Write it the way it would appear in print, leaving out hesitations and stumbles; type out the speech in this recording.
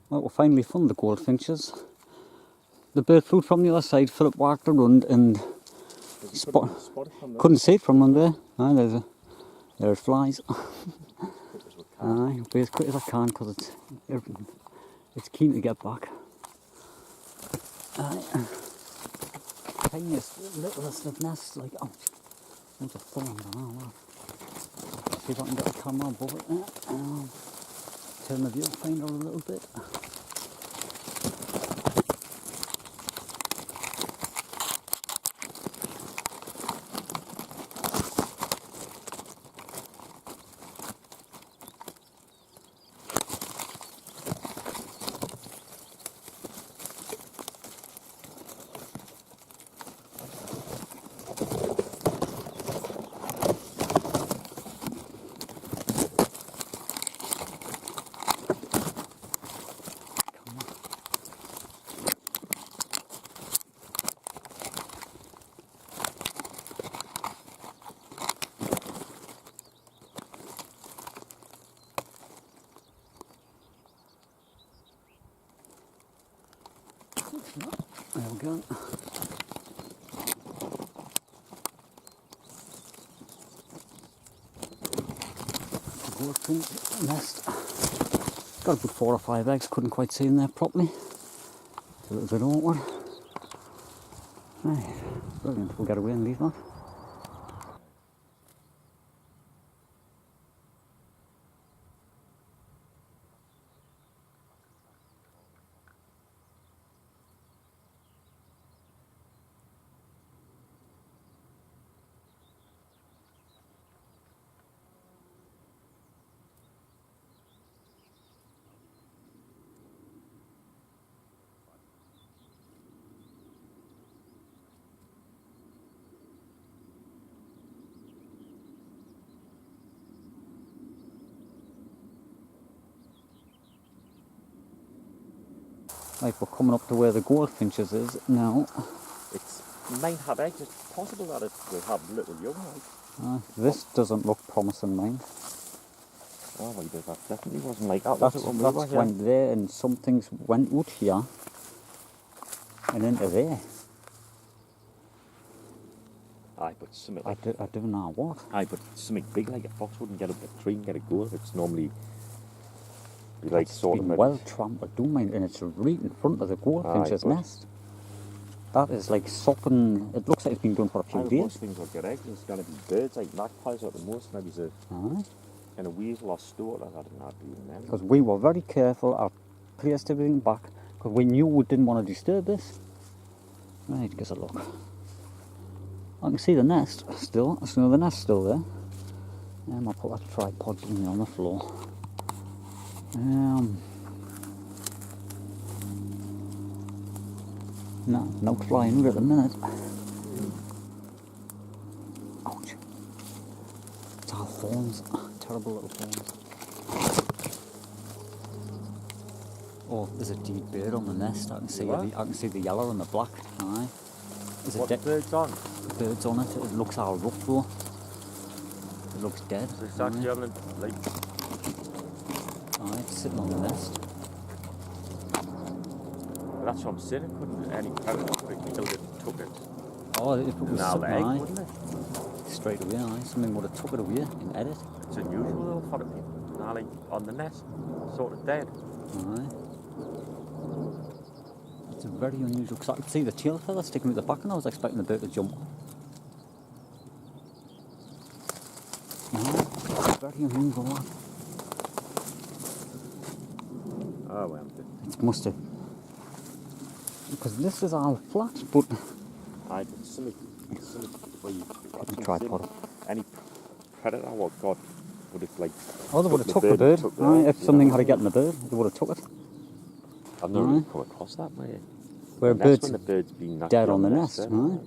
Well, we finally found the goldfinches. The bird flew from the other side. Philip walked around and couldn't see it from under there. There's flies. Aye, be as quick as I can because it's keen to get back. Aye. Tiniest, littlest of nests, like, oh, there's a thorn on that. See if I can get the camera above it there. Turn the viewfinder a little bit. There we go. The goldfinch nest. Got about 4 or 5 eggs, couldn't quite see in there properly. It's a little bit awkward. Right, brilliant, we'll get away and leave that. Right, we're coming up to where the goldfinches is now. It might have eggs. It's possible that it will have little young. This doesn't look promising, mind. Oh my God, that definitely wasn't like that. That's went there and some things went out here and into there. Aye, but something like I don't know what. Aye, but something big like a fox wouldn't get up the tree and get a goal. It's normally be like It's sort been of well trampled down, mind, and it's right in front of the goldfinch's nest. That is like sopping. It looks like it's been done for a few days. Most things will get eggs. It's going to be birds like magpies at the most. Maybe it's a kind of weasel or stoat. I don't know. Because we were very careful. I placed everything back because we knew we didn't want to disturb this. Right, give us a look. I can see the nest still. So the nest's still there. I'll put that tripod down there on the floor. No flying at the minute. Ouch. It's our thorns. Terrible little thorns. Oh, there's a dead bird on the nest. I can see the yellow and the black. Aye. There's what bird's on? The bird's on it. It looks all rough though. It looks dead. So it's actually on the, like... Aye, it's sitting on the nest. That's what I'm saying. It couldn't any predator could have killed it, took it. Oh, if it was something, egg, wouldn't it? Straight away, aye. Something would have took it away and ate it. It's unusual though for it. Now, like on the nest, sort of dead. Aye. It's very unusual because I could see the tail feather sticking out the back and I was expecting the bird to jump. Aye. Very unusual one. Oh well. It must have. Because this is all flat, but... Aye, but something where you... Tripod. Any predator, oh God, would have like... Oh, they would have took the bird. Aye, if something had to get in the bird, they would have took it. I've never really come across that way. Where a bird's when the bird's been dead on the nest, right?